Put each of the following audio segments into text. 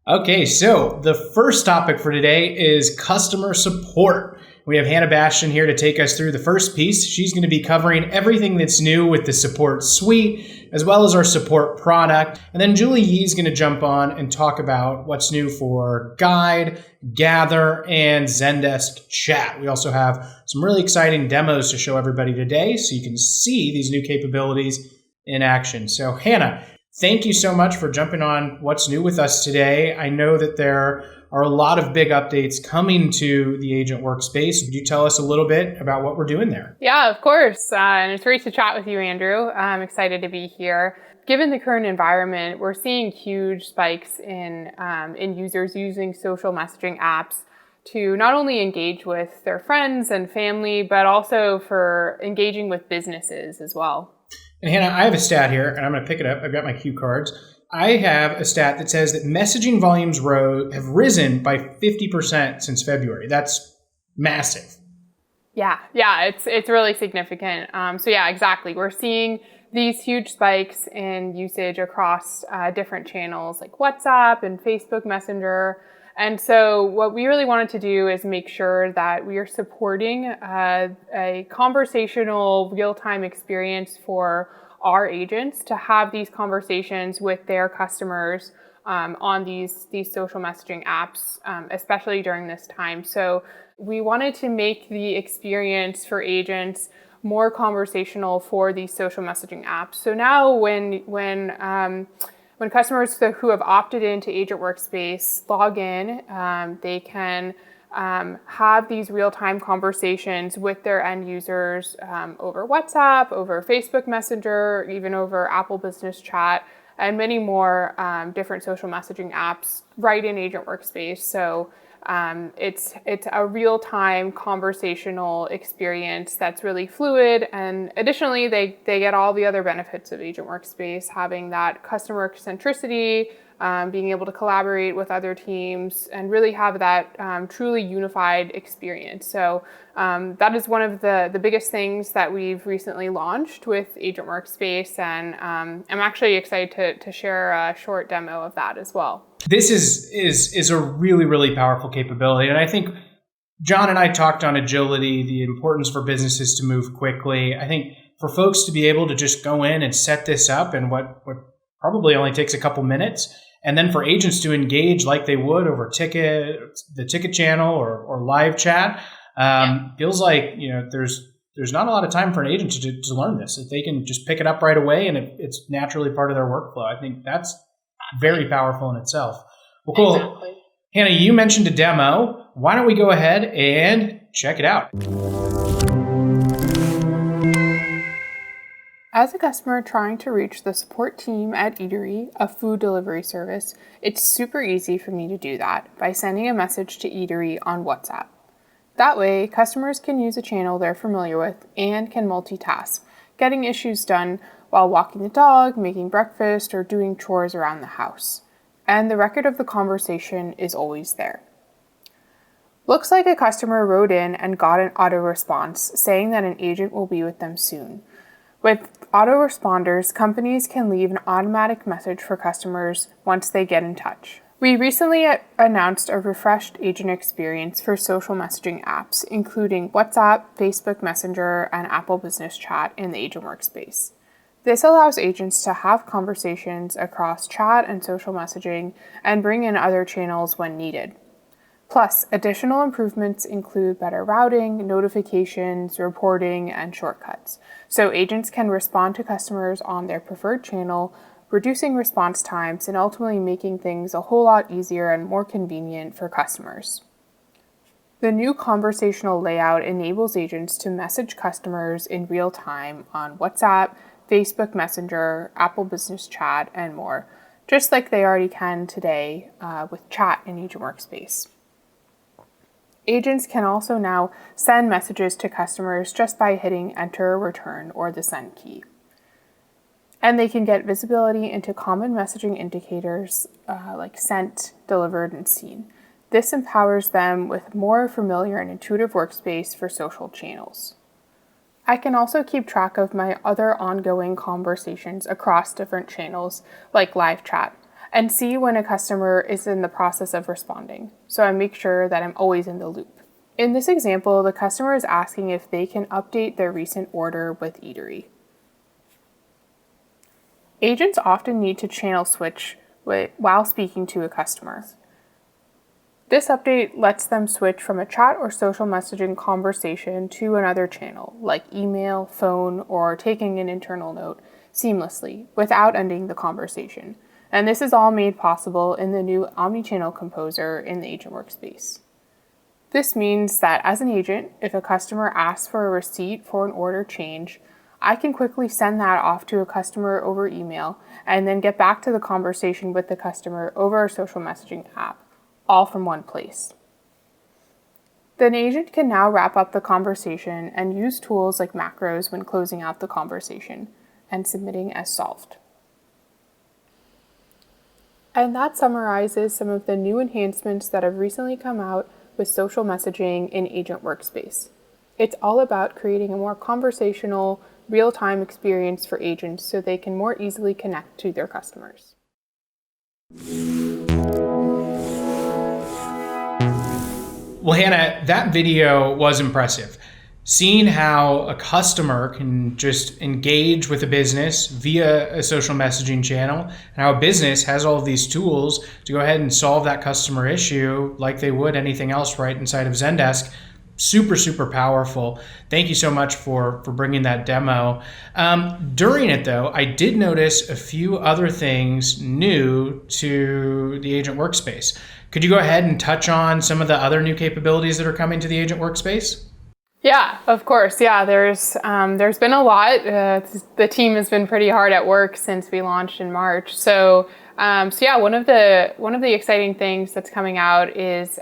Okay, so the first topic for today is customer support. We have Hannah Bastian here to take us through the first piece. She's going to be covering everything that's new with the support suite, as well as our support product. And then Julie Yee is going to jump on and talk about what's new for Guide, Gather, and Zendesk Chat. We also have some really exciting demos to show everybody today so you can see these new capabilities in action. So Hannah, thank you so much for jumping on What's New with us today. I know that there are a lot of big updates coming to the Agent Workspace. Would you tell us a little bit about what we're doing there? Yeah, of course. And it's great to chat with you, Andrew. I'm excited to be here. Given the current environment, we're seeing huge spikes in users using social messaging apps to not only engage with their friends and family, but also for engaging with businesses as well. And Hannah, I have a stat here, and I'm going to pick it up. I've got my cue cards. I have a stat that says that messaging volumes have risen by 50% since February. That's massive. Yeah, it's really significant. So yeah, exactly. We're seeing these huge spikes in usage across different channels like WhatsApp and Facebook Messenger. And so what we really wanted to do is make sure that we are supporting a conversational real-time experience for our agents to have these conversations with their customers on these social messaging apps, especially during this time. So we wanted to make the experience for agents more conversational for these social messaging apps. So now when customers who have opted into Agent Workspace log in, they can have these real-time conversations with their end users over WhatsApp, over Facebook Messenger, even over Apple Business Chat, and many more different social messaging apps right in Agent Workspace. So it's a real-time conversational experience that's really fluid, and additionally they get all the other benefits of Agent Workspace, having that customer centricity, being able to collaborate with other teams and really have that truly unified experience. So that is one of the biggest things that we've recently launched with Agent Workspace, and I'm actually excited to share a short demo of that as well. This is a really, really powerful capability. And I think John and I talked on agility, the importance for businesses to move quickly. I think for folks to be able to just go in and set this up in what probably only takes a couple minutes, and then for agents to engage like they would over the ticket channel or live chat, feels like there's not a lot of time for an agent to learn this. If they can just pick it up right away and it's naturally part of their workflow, I think that's very powerful in itself. Well, cool. Exactly. Hannah, you mentioned a demo. Why don't we go ahead and check it out? As a customer trying to reach the support team at Eatery, a food delivery service, it's super easy for me to do that by sending a message to Eatery on WhatsApp. That way, customers can use a channel they're familiar with and can multitask, getting issues done while walking the dog, making breakfast, or doing chores around the house. And the record of the conversation is always there. Looks like a customer wrote in and got an auto response saying that an agent will be with them soon. With autoresponders, companies can leave an automatic message for customers once they get in touch. We recently announced a refreshed agent experience for social messaging apps, including WhatsApp, Facebook Messenger, and Apple Business Chat in the Agent Workspace. This allows agents to have conversations across chat and social messaging and bring in other channels when needed. Plus, additional improvements include better routing, notifications, reporting, and shortcuts, so agents can respond to customers on their preferred channel, reducing response times and ultimately making things a whole lot easier and more convenient for customers. The new conversational layout enables agents to message customers in real time on WhatsApp, Facebook Messenger, Apple Business Chat, and more, just like they already can today with chat in Agent Workspace. Agents can also now send messages to customers just by hitting enter, return, or the send key. And they can get visibility into common messaging indicators like sent, delivered, and seen. This empowers them with more familiar and intuitive workspace for social channels. I can also keep track of my other ongoing conversations across different channels like live chat, and see when a customer is in the process of responding, so I make sure that I'm always in the loop. In this example, the customer is asking if they can update their recent order with Eatery. Agents often need to channel switch while speaking to a customer. This update lets them switch from a chat or social messaging conversation to another channel, like email, phone, or taking an internal note, seamlessly, without ending the conversation. And this is all made possible in the new Omnichannel Composer in the Agent Workspace. This means that as an agent, if a customer asks for a receipt for an order change, I can quickly send that off to a customer over email and then get back to the conversation with the customer over our social messaging app, all from one place. Then agent can now wrap up the conversation and use tools like macros when closing out the conversation and submitting as solved. And that summarizes some of the new enhancements that have recently come out with social messaging in Agent Workspace. It's all about creating a more conversational, real-time experience for agents so they can more easily connect to their customers. Well, Hannah, that video was impressive. Seeing how a customer can just engage with a business via a social messaging channel, and how a business has all of these tools to go ahead and solve that customer issue like they would anything else right inside of Zendesk. Super, super powerful. Thank you so much for bringing that demo. During it, though, I did notice a few other things new to the Agent Workspace. Could you go ahead and touch on some of the other new capabilities that are coming to the Agent Workspace? Yeah, of course. Yeah, there's been a lot. The team has been pretty hard at work since we launched in March. So yeah, one of the exciting things that's coming out is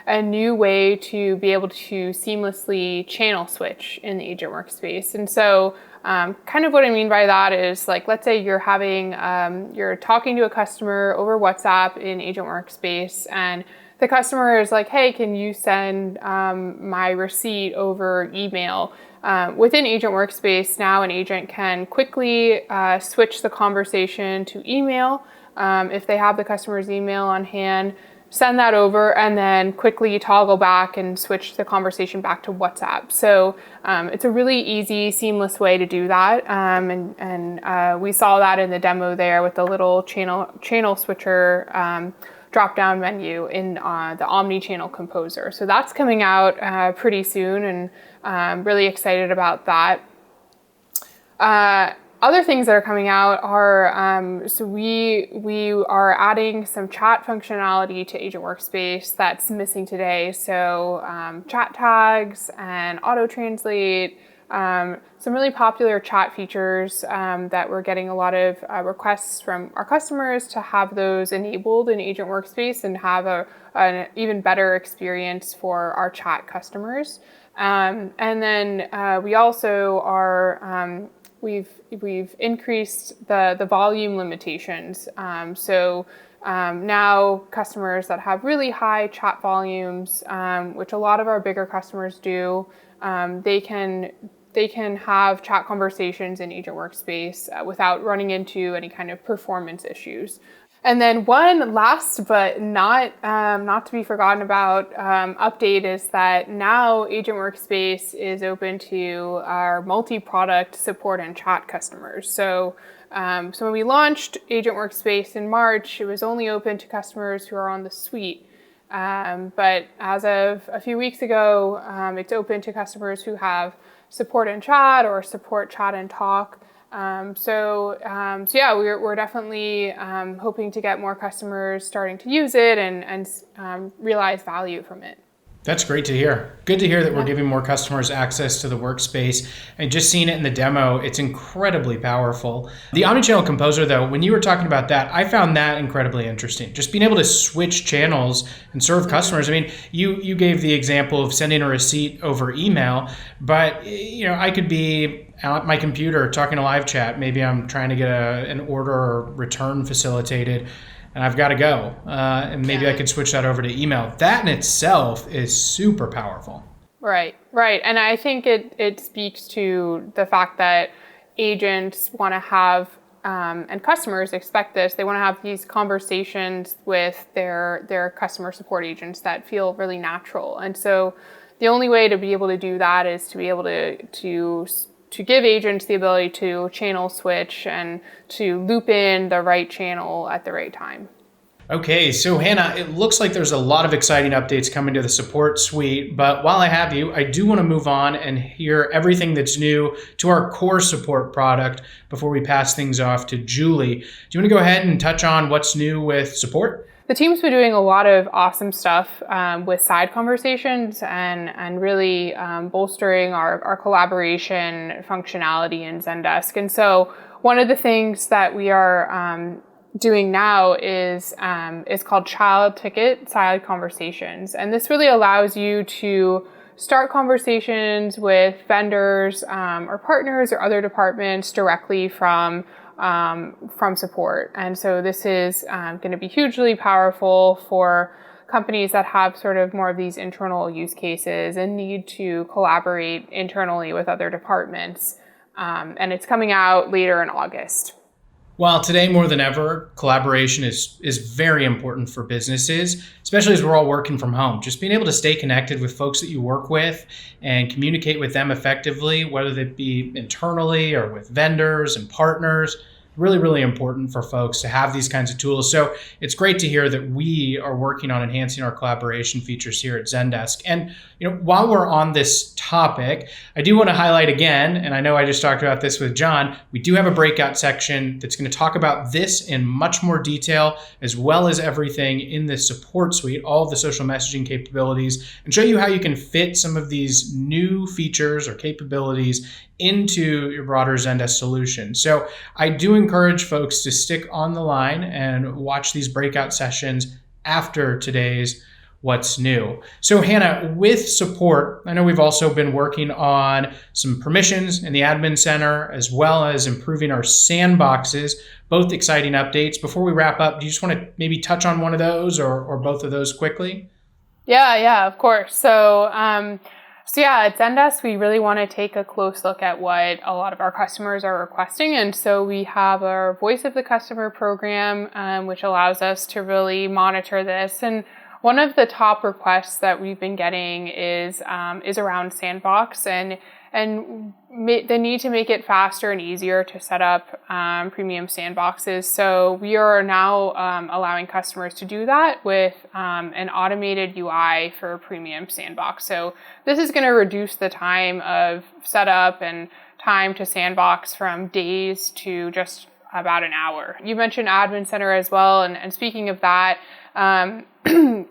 a new way to be able to seamlessly channel switch in the Agent Workspace. And so kind of what I mean by that is, like, let's say you're talking to a customer over WhatsApp in Agent Workspace, and the customer is like, hey, can you send my receipt over email? Within Agent Workspace, now an agent can quickly switch the conversation to email if they have the customer's email on hand, send that over, and then quickly toggle back and switch the conversation back to WhatsApp. So it's a really easy, seamless way to do that. And we saw that in the demo there with the little channel switcher drop-down menu in the Omnichannel Composer. So that's coming out pretty soon, and I'm really excited about that. Other things that are coming out are, so we are adding some chat functionality to Agent Workspace that's missing today. So chat tags and auto-translate, some really popular chat features that we're getting a lot of requests from our customers to have those enabled in Agent Workspace and have an even better experience for our chat customers. And then we also are, we've increased the volume limitations. So now customers that have really high chat volumes, which a lot of our bigger customers do, they can have chat conversations in Agent Workspace without running into any kind of performance issues. And then one last but not to be forgotten about update is that now Agent Workspace is open to our multi-product support and chat customers. So when we launched Agent Workspace in March, it was only open to customers who are on the suite. But as of a few weeks ago, it's open to customers who have support and chat or support chat and talk. So yeah, we're definitely hoping to get more customers starting to use it and realize value from it. That's great to hear. Good to hear that we're giving more customers access to the workspace. And just seeing it in the demo, it's incredibly powerful. The Omnichannel Composer, though, when you were talking about that, I found that incredibly interesting. Just being able to switch channels and serve customers. I mean, you gave the example of sending a receipt over email, but I could be at my computer talking to live chat. Maybe I'm trying to get an order or return facilitated, and I've got to go. And maybe I could switch that over to email. That in itself is super powerful. Right. And I think it speaks to the fact that agents want to have and customers expect this. They want to have these conversations with their customer support agents that feel really natural. And so the only way to be able to do that is to be able to give agents the ability to channel switch and to loop in the right channel at the right time. Okay, so Hannah, it looks like there's a lot of exciting updates coming to the support suite, but while I have you, I do want to move on and hear everything that's new to our core support product before we pass things off to Julie. Do you want to go ahead and touch on what's new with support? The team's been doing a lot of awesome stuff with side conversations and really bolstering our collaboration functionality in Zendesk. And so one of the things that we are doing now is called child ticket side conversations. And this really allows you to start conversations with vendors or partners or other departments directly from support. And so this is going to be hugely powerful for companies that have sort of more of these internal use cases and need to collaborate internally with other departments. And it's coming out later in August. Well, today more than ever, collaboration is very important for businesses, especially as we're all working from home. Just being able to stay connected with folks that you work with and communicate with them effectively, whether that be internally or with vendors and partners, really, really important for folks to have these kinds of tools. So it's great to hear that we are working on enhancing our collaboration features here at Zendesk. And while we're on this topic, I do want to highlight again, and I know I just talked about this with John, we do have a breakout section that's going to talk about this in much more detail, as well as everything in the support suite, all of the social messaging capabilities, and show you how you can fit some of these new features or capabilities into your broader Zendesk solution. So I do encourage folks to stick on the line and watch these breakout sessions after today's What's New. So Hannah, with support, I know we've also been working on some permissions in the admin center, as well as improving our sandboxes, both exciting updates. Before we wrap up, do you just want to maybe touch on one of those or both of those quickly? Yeah, of course. So at Zendesk, we really want to take a close look at what a lot of our customers are requesting. And so we have our Voice of the Customer program, which allows us to really monitor this. And one of the top requests that we've been getting is around Sandbox and the need to make it faster and easier to set up premium sandboxes. So we are now allowing customers to do that with an automated UI for a premium sandbox. So this is going to reduce the time of setup and time to sandbox from days to just about an hour. You mentioned Admin Center as well, and speaking of that,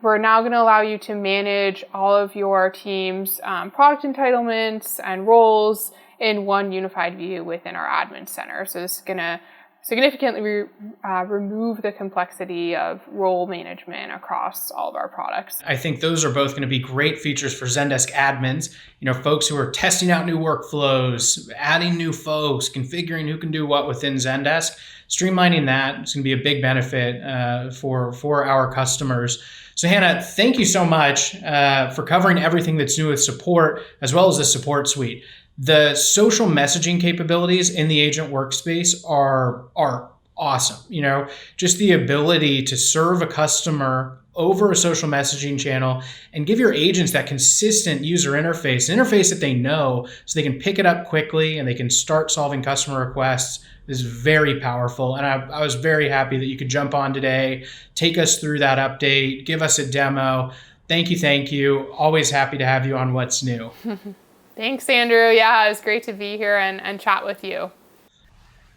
we're now going to allow you to manage all of your team's product entitlements and roles in one unified view within our Admin Center. So this is going to significantly remove the complexity of role management across all of our products. I think those are both going to be great features for Zendesk admins, folks who are testing out new workflows, adding new folks, configuring who can do what within Zendesk. Streamlining that is going to be a big benefit for our customers. So Hannah, thank you so much for covering everything that's new with support, as well as the support suite. The social messaging capabilities in the agent workspace are awesome. Just the ability to serve a customer over a social messaging channel and give your agents that consistent user interface, an interface that they know, so they can pick it up quickly and they can start solving customer requests, is very powerful. And I was very happy that you could jump on today, take us through that update, give us a demo. Thank you. Always happy to have you on What's New. Thanks, Andrew. Yeah, it was great to be here and chat with you.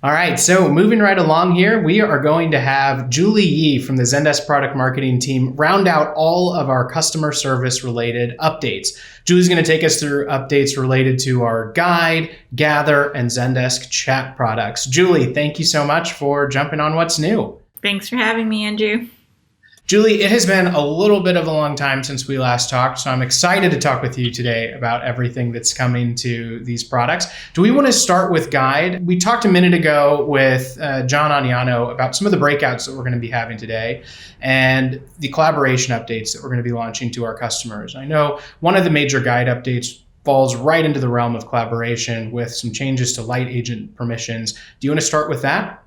All right, so moving right along here, we are going to have Julie Yee from the Zendesk product marketing team round out all of our customer service related updates. Julie's going to take us through updates related to our Guide, Gather, and Zendesk chat products. Julie, thank you so much for jumping on What's New. Thanks for having me, Andrew. Julie, it has been a little bit of a long time since we last talked, so I'm excited to talk with you today about everything that's coming to these products. Do we want to start with Guide? We talked a minute ago with John Aniano about some of the breakouts that we're going to be having today and the collaboration updates that we're going to be launching to our customers. I know one of the major Guide updates falls right into the realm of collaboration with some changes to light agent permissions. Do you want to start with that?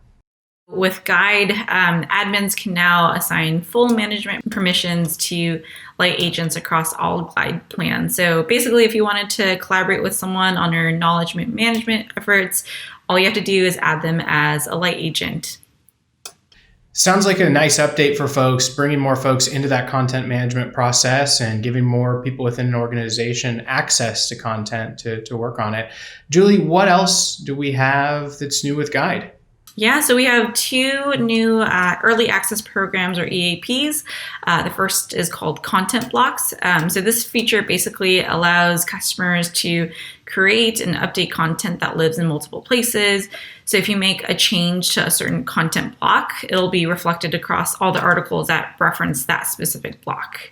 With Guide, admins can now assign full management permissions to light agents across all Guide plans. So basically, if you wanted to collaborate with someone on your knowledge management efforts, all you have to do is add them as a light agent. Sounds like a nice update for folks, bringing more folks into that content management process and giving more people within an organization access to content to work on it. Julie, what else do we have that's new with Guide? Yeah, so we have two new early access programs or EAPs. The first is called Content Blocks. So this feature basically allows customers to create and update content that lives in multiple places. So if you make a change to a certain content block, it'll be reflected across all the articles that reference that specific block.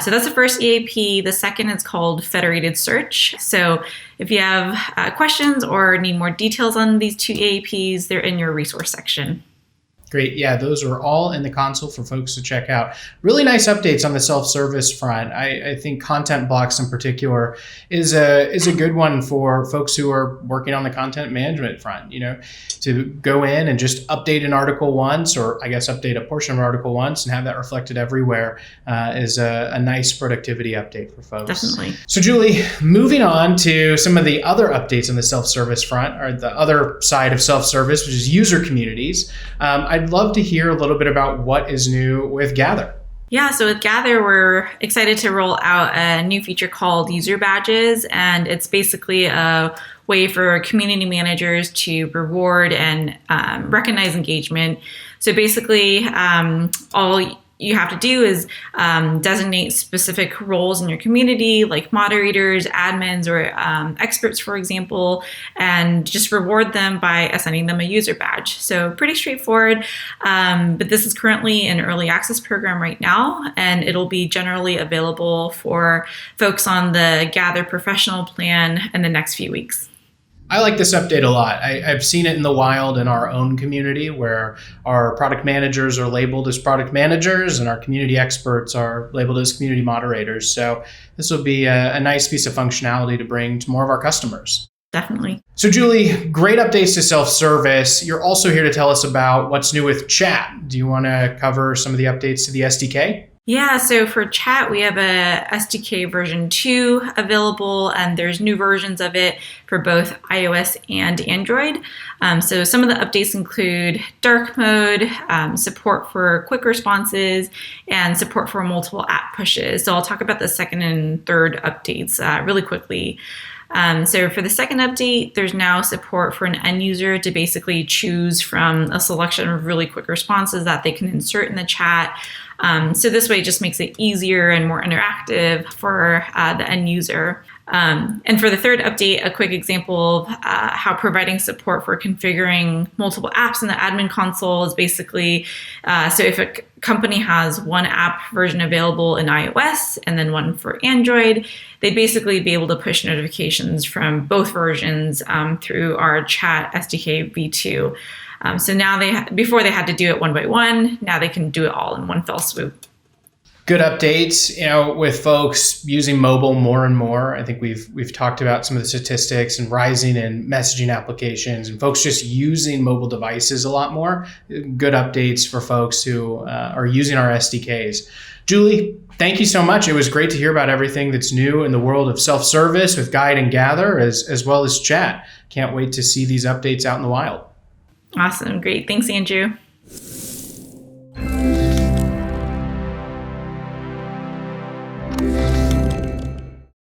So that's the first EAP. The second is called Federated Search. So if you have questions or need more details on these two EAPs, they're in your resource section. Great. Yeah, those are all in the console for folks to check out. Really nice updates on the self-service front. I think content blocks in particular is a good one for folks who are working on the content management front, to go in and just update an article once, or I guess update a portion of an article once and have that reflected everywhere is a nice productivity update for folks. Definitely. So Julie, moving on to some of the other updates on the self-service front, or the other side of self-service, which is user communities. I'd love to hear a little bit about what is new with Gather. Yeah, so with Gather, we're excited to roll out a new feature called User Badges, and it's basically a way for community managers to reward and recognize engagement. So basically, all you have to do is designate specific roles in your community, like moderators, admins, or experts, for example, and just reward them by assigning them a user badge. So pretty straightforward, but this is currently an early access program right now, and it'll be generally available for folks on the Gather Professional plan in the next few weeks. I like this update a lot. I've seen it in the wild in our own community where our product managers are labeled as product managers and our community experts are labeled as community moderators. So this will be a nice piece of functionality to bring to more of our customers. Definitely. So Julie, great updates to self-service. You're also here to tell us about what's new with chat. Do you want to cover some of the updates to the SDK? Yeah, so for chat, we have a SDK version 2 available, and there's new versions of it for both iOS and Android. So some of the updates include dark mode, support for quick responses, and support for multiple app pushes. So I'll talk about the second and third updates really quickly. So for the second update, there's now support for an end user to basically choose from a selection of really quick responses that they can insert in the chat. So this way it just makes it easier and more interactive for the end user. And for the third update, a quick example of how providing support for configuring multiple apps in the admin console is basically, so if a company has one app version available in iOS and then one for Android, they'd basically be able to push notifications from both versions through our chat SDK v2. So now before they had to do it one by one, now they can do it all in one fell swoop. Good updates, with folks using mobile more and more. I think we've talked about some of the statistics and rising in messaging applications and folks just using mobile devices a lot more. Good updates for folks who are using our SDKs. Julie, thank you so much. It was great to hear about everything that's new in the world of self-service with Guide and Gather, as well as chat. Can't wait to see these updates out in the wild. Awesome. Great. Thanks, Andrew.